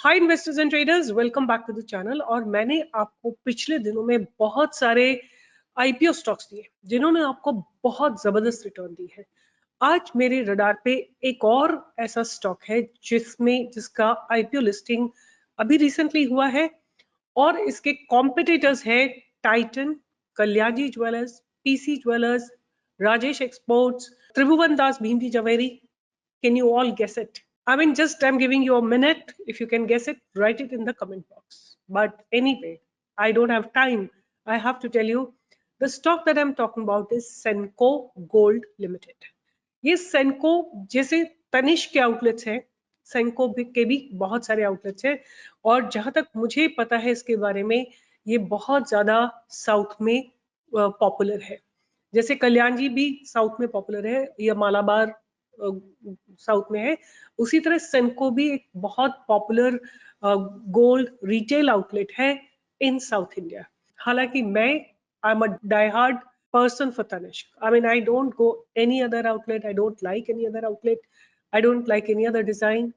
Hi investors and traders, welcome back to the channel. और मैंने आपको पिछले दिनों में बहुत सारे आईपीओ स्टॉक्स दिए जिन्होंने आपको बहुत जबरदस्त रिटर्न दी है। आज मेरे रडार पे एक और ऐसा स्टॉक है जिसका आईपीओ लिस्टिंग अभी रिसेंटली हुआ है और इसके कॉम्पिटिटर्स है Titan, Kalyani jewellers, PC jewellers, Rajesh exports, Tribhuvan Das Bhimji Zaveri. Can you all guess it? I mean, just I'm giving you a minute. If you can guess it, write it in the comment box. But anyway, I don't have time. I have to tell you, the stock that I'm talking about is Senco Gold Limited. ये Senco जैसे तनिष्क के outlets हैं, Senco के भी बहुत सारे outlets हैं और जहां तक मुझे पता है इसके बारे में, ये बहुत ज्यादा साउथ में पॉपुलर है। जैसे कल्याण जी भी साउथ में पॉपुलर है या मालाबार साउथ में है, उसी तरह सेनको भी एक बहुत पॉपुलर गोल्ड रिटेल आउटलेट है इन साउथ इंडिया। हालांकि मैं I am a die hard person for Tanishq. I mean, I don't go any other outlet. I don't like any other outlet. I don't like any other design.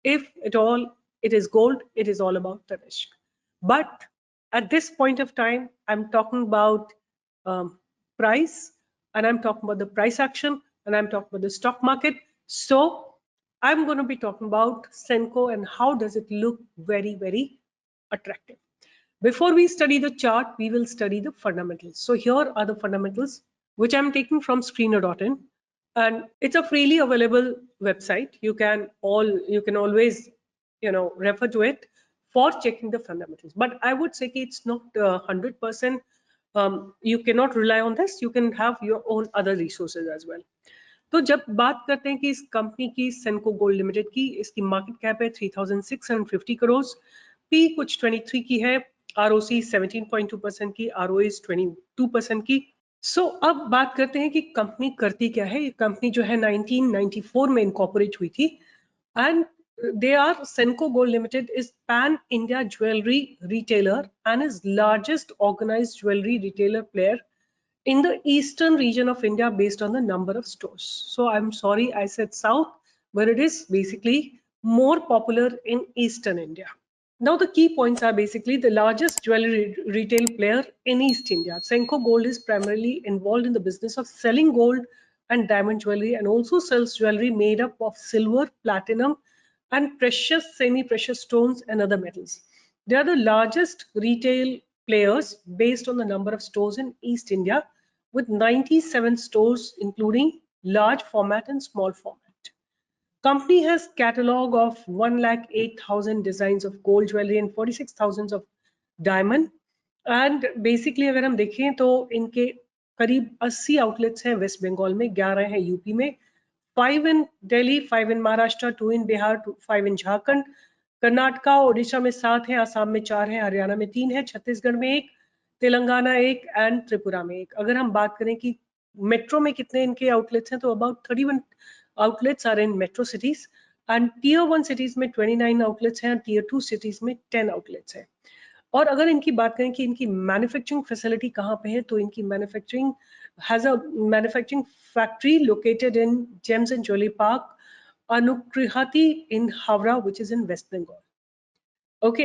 If at all it is gold, it is all about Tanishq. But at this point of time, I'm talking about price, and I'm talking about the price action, and I'm talking about the stock market. So I'm going to be talking about Senco and how does it look very, very attractive. Before we study the chart, we will study the fundamentals. So here are the fundamentals, which I'm taking from screener.in, and it's a freely available website. You can always refer to it for checking the fundamentals. But I would say it's not 100%. You cannot rely on this. You can have your own other resources as well. तो जब बात करते हैं कि इस company की सेनको gold limited की, इसकी मार्केट कैप है 3650 करोड़, पी कुछ 23 की है, आरओसी 17.2% की, आरओए 22% की। सो अब बात करते हैं कि कंपनी करती क्या है। ये कंपनी जो है 1994 में इनकॉर्पोरेट हुई थी and they are Senco Gold Limited is pan India jewelry retailer and is largest organized jewelry retailer player in the eastern region of India based on the number of stores. So I'm sorry I said south, but it is basically more popular in eastern India. Now the key points are basically the largest jewelry retail player in East India. Senco Gold is primarily involved in the business of selling gold and diamond jewelry and also sells jewelry made up of silver, platinum, and precious, semi-precious stones and other metals. They are the largest retail players based on the number of stores in East India, with 97 stores including large format and small format. Company has catalog of 1,08,000 designs of gold jewelry and 46,000 of diamond. And basically अगर हम देखें तो इनके करीब 80 outlets हैं waste Bengal में, 11 हैं UP में, 5 in Delhi, 5 in Maharashtra, 2 in Bihar, 5 in Jharkhand, Karnataka Odisha में 7 है, आसाम में 4 है, हरियाणा में 3 है, छत्तीसगढ़ में 1, तेलंगाना 1 एंड त्रिपुरा में 1। अगर हम बात करें कि मेट्रो में कितने इनके आउटलेट्स हैं तो about 31 outlets are in metro cities and tier 1 cities में 29 outlets हैं, tier 2 cities में 10 outlets हैं। और अगर इनकी बात करें कि इनकी मैन्युफैक्चरिंग फैसिलिटी कहाँ पे है, तो इनकी manufacturing has a manufacturing factory located in gems and jewellery park Ankurhati in Howrah which is in West Bengal. Okay,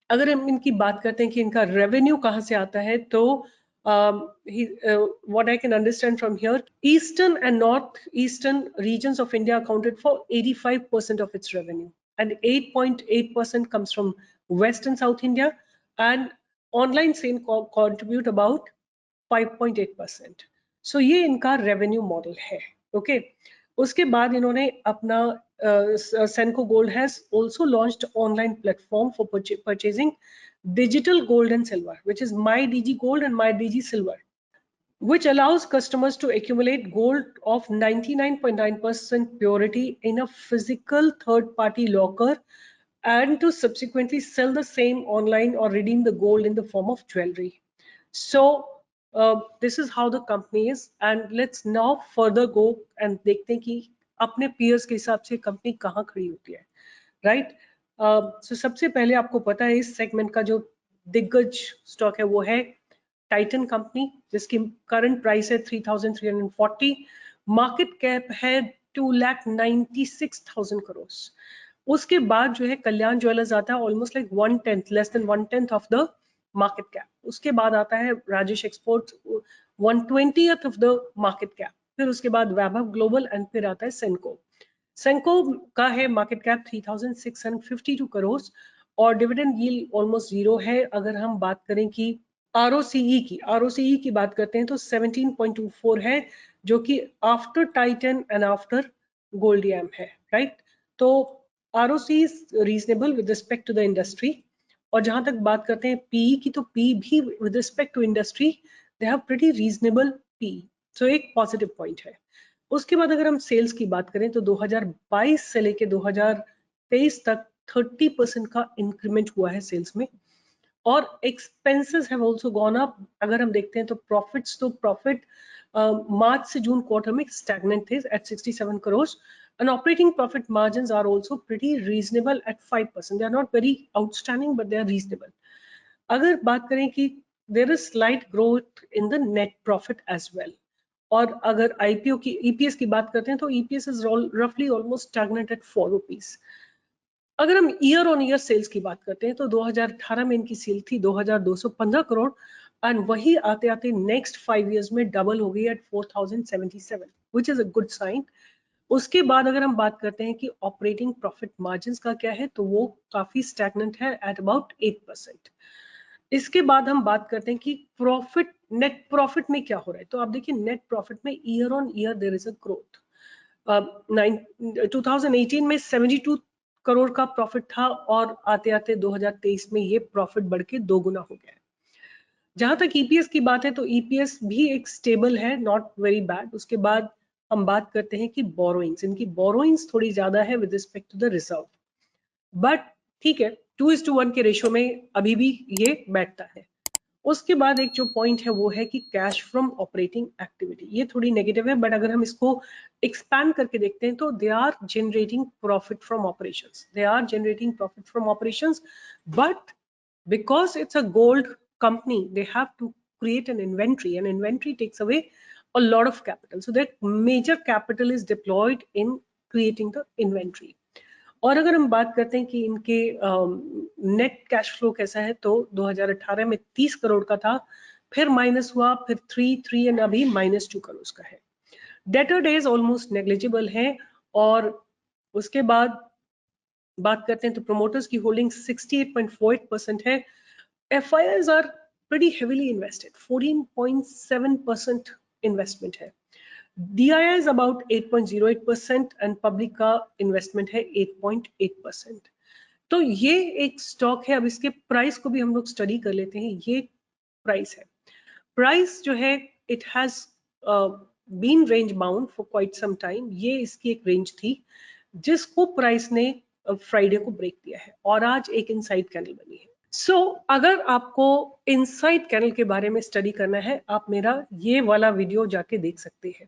अगर हम इनकी बात करते हैं कि इनका रेवेन्यू कहाँ से आता है, तो what I can understand from here, eastern and northeastern regions of India accounted for 85% of its revenue, and 8.8% comes from West and South India, and online sales contribute about 5.8%. So ये इनका revenue model है। Okay, उसके बाद इन्होंने अपना Senco Gold has also launched online platform for purchasing digital gold and silver, which is MyDigi Gold and MyDigi Silver, which allows customers to accumulate gold of 99.9% purity in a physical third-party locker and to subsequently sell the same online or redeem the gold in the form of jewelry. So this is how the company is, and let's now further go and देखते हैं कि अपने peers के हिसाब से company कहाँ खड़ी होती है, right? So सबसे पहले आपको पता है इस सेगमेंट का जो दिग्गज स्टॉक है वो है टाइटन कंपनी, जिसकी करंट प्राइस है 3,340, मार्केट कैप है 2,96,000 करोड़। उसके बाद जो है कल्याण ज्वेलर्स आता है, almost like 1/10, less than 1/10 of the market cap. उसके बाद आता है Rajesh exports, 1/20 of the market cap. फिर उसके बाद वैभव ग्लोबल एंड फिर आता है सेंको। सेंको का है मार्केट कैप 3652 करोड़ और डिविडेंड यील्ड ऑलमोस्ट जीरो है। अगर हम बात करें कि आरओसीई की बात करते हैं तो 17.24 है, जो कि after Titan and after Goldiam है, राइट। तो ROC is reasonable with respect to the industry. और जहां तक बात करते हैं पीई की, तो पी भी with respect to industry they have pretty reasonable P, so एक पॉजिटिव पॉइंट है। उसके बाद अगर हम सेल्स की बात करें तो 2022 से लेके 2023 तक 30% का इंक्रीमेंट हुआ है सेल्स में। और expenses have also gone up. अगर हम देखते हैं तो प्रॉफिट मार्च से जून क्वार्टर में स्टैग्नेंट थे at 67 crore and operating profit margins are also pretty reasonable at 5%. They are not very outstanding but they are reasonable. अगर बात करें कि there is slight growth in the net profit as well. और अगर IPO की EPS की बात करते हैं तो ईपीएस इज रफली ऑलमोस्ट स्टैग्नेंट एट 4 रुपीज। अगर हम ईयर ऑन ईयर सेल्स की बात करते हैं तो 2018 में इनकी सेल थी 2215 करोड़ एंड वही आते आते नेक्स्ट 5 इयर्स में डबल हो गई at 4077, which is a good sign. उसके बाद अगर हम बात करते हैं कि ऑपरेटिंग प्रॉफिट मार्जिन का क्या है तो वो काफी स्टैग्नेंट है एट अबाउट 8%। इसके बाद हम बात करते हैं कि प्रॉफिट, नेट प्रॉफिट में क्या हो रहा है। तो आप देखिए नेट प्रॉफिट में year on year there is a growth. 2018 में 72 करोड़ का प्रॉफिट था और आते आते 2023 में ये प्रॉफिट बढ़ के 2 गुना हो गया है। जहां तक ईपीएस की बात है तो ईपीएस भी एक स्टेबल है, नॉट वेरी बैड। उसके बाद हम बात करते हैं कि बोरोइंग्स, इनकी बोरोइंग्स थोड़ी ज्यादा है with respect to the reserve, but ठीक है 2:1 के रेशियो में अभी भी ये बैठता है। उसके बाद एक जो पॉइंट है वो है कि कैश फ्रॉम ऑपरेटिंग एक्टिविटी, ये थोड़ी नेगेटिव है, बट अगर हम इसको एक्सपैंड करके देखते हैं तो they are generating profit from operations, but because it's a gold company they have to create an inventory, and inventory takes away a lot of capital, so that major capital is deployed in creating the inventory. और अगर हम बात करते हैं कि इनके net cash flow कैसा है तो 2018 में 30 करोड़ का था, फिर माइनस हुआ, फिर 3 एंड अभी -2 करोड़ का है। डेटर डेज ऑलमोस्ट नेग्लिजिबल है। और उसके बाद बात करते हैं तो प्रोमोटर्स की होल्डिंग 68.48% है। FIIs are pretty heavily invested, 14.7% investment है। DII is about 8.08% and public का इन्वेस्टमेंट है 8.8%। तो ये एक स्टॉक है। अब इसके प्राइस को भी हम लोग स्टडी कर लेते हैं। ये प्राइस है, प्राइस जो है it has been range bound for quite some time. ये इसकी एक रेंज थी जिसको प्राइस ने फ्राइडे को ब्रेक दिया है और आज एक इनसाइड कैंडल बनी है। सो अगर आपको इनसाइड कैंडल के बारे में स्टडी करना है आप मेरा ये वाला वीडियो जाके देख सकते हैं।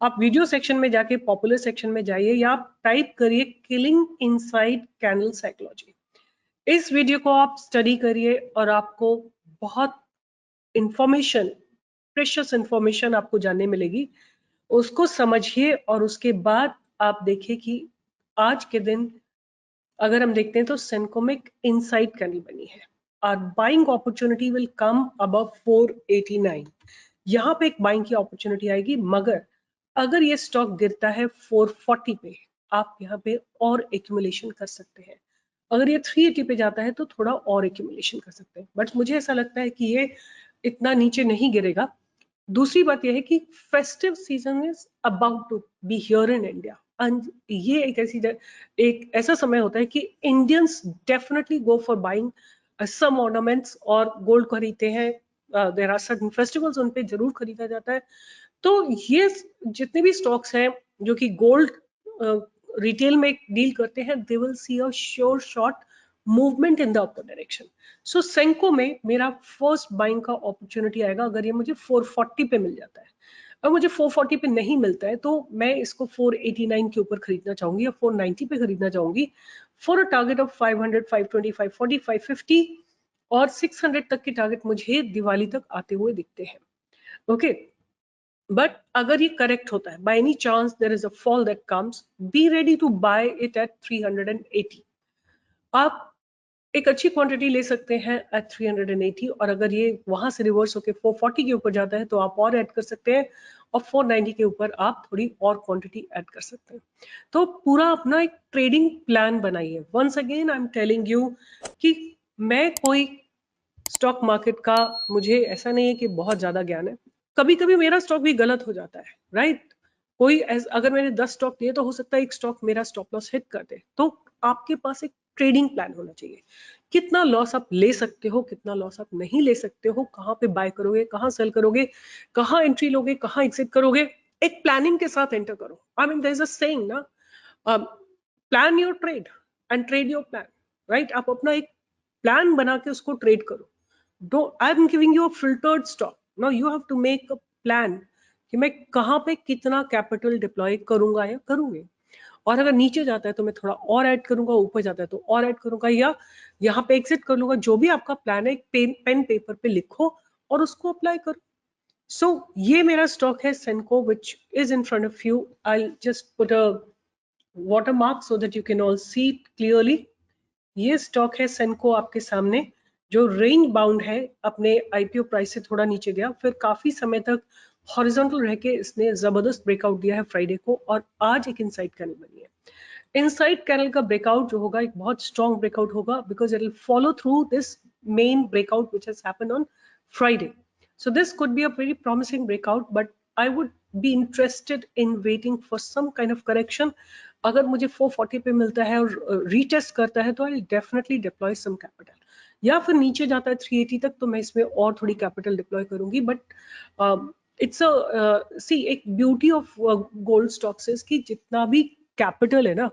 आप वीडियो सेक्शन में जाके पॉपुलर सेक्शन में जाइए या आप टाइप करिए किलिंग इनसाइड कैंडल साइकोलॉजी। इस वीडियो को आप स्टडी करिए और आपको बहुत इंफॉर्मेशन, प्रेशियस इंफॉर्मेशन आपको जानने मिलेगी। उसको समझिए और उसके बाद आप देखिए कि आज के दिन अगर हम देखते हैं तो सेंकोमिक इनसाइड कैंडल बनी है और buying opportunity will come above 489। यहाँ पे एक बाइंग की अपॉर्चुनिटी आएगी, मगर अगर ये स्टॉक गिरता है 440 पे आप यहाँ पे और एक्यूमुलेशन कर सकते हैं। अगर ये 380 पे जाता है तो थोड़ा और एक्यूमुलेशन कर सकते हैं, बट मुझे ऐसा लगता है कि ये इतना नीचे नहीं गिरेगा। दूसरी बात यह है कि festive season is about to be here in India and ये एक ऐसा समय होता है कि Indians definitely go for buying some ornaments और गोल्ड खरीदते हैं। देयर आर सर्टेन फेस्टिवल्स, उन पे जरूर खरीदा जाता है। तो ये जितने भी स्टॉक्स हैं जो कि गोल्ड रिटेल में डील करते हैं they will see a sure shot movement in the upper direction. So Senco में मेरा फर्स्ट बाइंग का अपॉर्चुनिटी आएगा अगर ये मुझे 440 पे मिल जाता है। अगर मुझे 440 पे नहीं मिलता है तो मैं इसको 489 के ऊपर खरीदना चाहूंगी या 490 पे खरीदना चाहूंगी फॉर अ टारगेट ऑफ 500, 520, 540, 550 और 600 तक के टारगेट मुझे दिवाली तक आते हुए दिखते हैं। ओके बट अगर ये करेक्ट होता है, by any chance there is a fall that comes, be ready to buy it at 380। आप एक अच्छी क्वांटिटी ले सकते हैं एट 380, और अगर ये वहां से रिवर्स होकर 440 के ऊपर जाता है तो आप और ऐड कर सकते हैं, और 490 के ऊपर आप थोड़ी और क्वांटिटी ऐड कर सकते हैं। तो पूरा अपना एक ट्रेडिंग प्लान बनाइए। Once again I am telling you कि मैं कोई स्टॉक मार्केट का, मुझे ऐसा नहीं है कि बहुत ज्यादा ज्ञान है, कभी कभी मेरा स्टॉक भी गलत हो जाता है, राइट? अगर मैंने 10 स्टॉक लिए तो हो सकता है एक स्टॉक मेरा स्टॉप लॉस हिट कर दे। तो आपके पास एक ट्रेडिंग प्लान होना चाहिए, कितना लॉस आप ले सकते हो, कितना लॉस आप नहीं ले सकते हो, कहाँ पे बाय करोगे, कहाँ सेल करोगे, कहाँ एंट्री लोगे, कहाँ एग्जिट करोगे, एक प्लानिंग के साथ एंटर करो। I mean there is a saying ना, plan your trade and trade your plan, right? आप अपना एक प्लान बना के उसको ट्रेड करो। Do I am giving you a filtered stock, now you have to make a plan कि मैं कहाँ पे कितना कैपिटल डिप्लॉय करूंगा या करूंगी, और अगर नीचे जाता है तो मैं थोड़ा और ऐड करूंगा, ऊपर जाता है तो और ऐड करूंगा, या यहाँ पे एग्जिट कर लूंगा। जो भी आपका प्लान है एक पेन पेपर पे लिखो और उसको अप्लाई करो। सो ये मेरा स्टॉक है सेंको, विच is in front of you. I just put a watermark so that you can all see it clearly. ये स्टॉक है सेंको आपके सामने, जो रेंज बाउंड है, अपने आईपीओ प्राइस से थोड़ा नीचे गया, फिर काफी समय तक हॉरिजॉन्टल रह के इसने जबरदस्त ब्रेकआउट दिया है फ्राइडे को, और आज एक इनसाइड कैनल बनी है। इनसाइड कैनल का ब्रेकआउट जो होगा एक बहुत स्ट्रॉन्ग ब्रेकआउट होगा, because it will follow through this main breakout which has happened on Friday. So this could be a very promising breakout, but I would be interested in waiting for some kind of correction. अगर मुझे 440 पे मिलता है और retest करता है तो I definitely deploy some capital, या फिर नीचे जाता है 380 तक तो मैं इसमें और थोड़ी कैपिटल डिप्लॉय करूंगी। बट इट्स अ सी, एक beauty of gold stocks is कि जितना भी कैपिटल है ना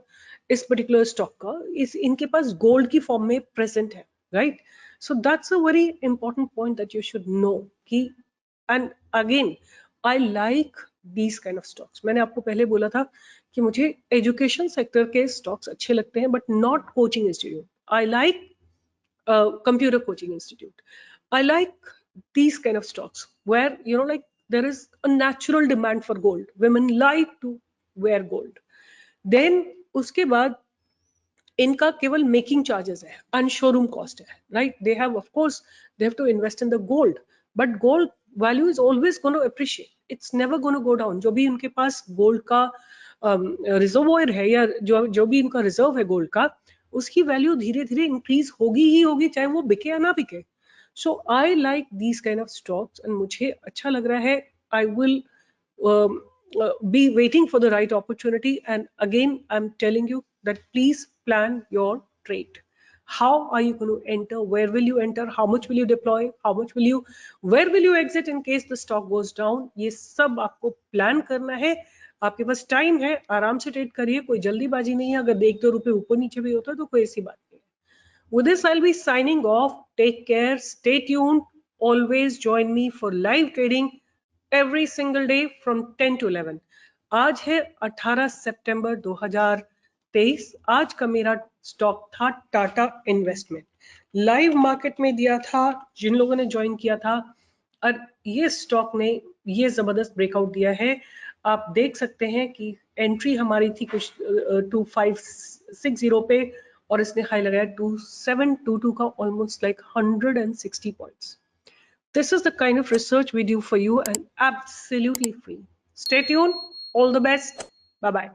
इस पर्टिकुलर स्टॉक का, इस इनके पास गोल्ड की फॉर्म में प्रेजेंट है, right? So that's a very important point that you should know कि, and again I like these kind of stocks. मैंने आपको पहले बोला था कि मुझे एजुकेशन सेक्टर के स्टॉक्स अच्छे लगते हैं, but not coaching institute. I like computer coaching institute. I like these kind of stocks where, you know, like there is a natural demand for gold, women like to wear gold. Then उसके बाद इनका केवल making charges है, on showroom cost है, right? They have of course they have to invest in the gold, but gold value is always gonna appreciate, it's never gonna go down. जो भी उनके पास gold का रिजर्वोयर है, या जो जो भी उनका रिजर्व है गोल्ड का, उसकी वैल्यू धीरे धीरे इंक्रीज होगी ही होगी, चाहे वो बिके या ना बिके। So I like these kind of stocks, and मुझे अच्छा लग रहा है। I will be waiting for the right opportunity, and again I'm telling you that please plan your trade. How are you going to enter, where will you enter, how much will you deploy, how much will you, where will you exit in case the stock goes down? ये सब आपको plan करना है। आपके पास time है, आराम से trade करिए, कोई जल्दीबाजी नहीं है। अगर 1-2 रुपए ऊपर नीचे भी होता है तो कोई ऐसी बात नहीं है। With this, I'll be signing off. Take care. Stay tuned. Always join me for live trading every single day from 10 to 11. आज है 18 सितंबर 2023। आज का मेरा स्टॉक था टाटा इन्वेस्टमेंट, लाइव मार्केट में दिया था जिन लोगों ने ज्वाइन किया था, और ये स्टॉक ने ये जबरदस्त ब्रेकआउट दिया है। आप देख सकते हैं कि एंट्री हमारी थी कुछ 2560 पे, और इसने हाई लगाया 2722 का, almost like 160 points. This is the kind of research we do for you, and absolutely free. Stay tuned. All the best. Bye bye.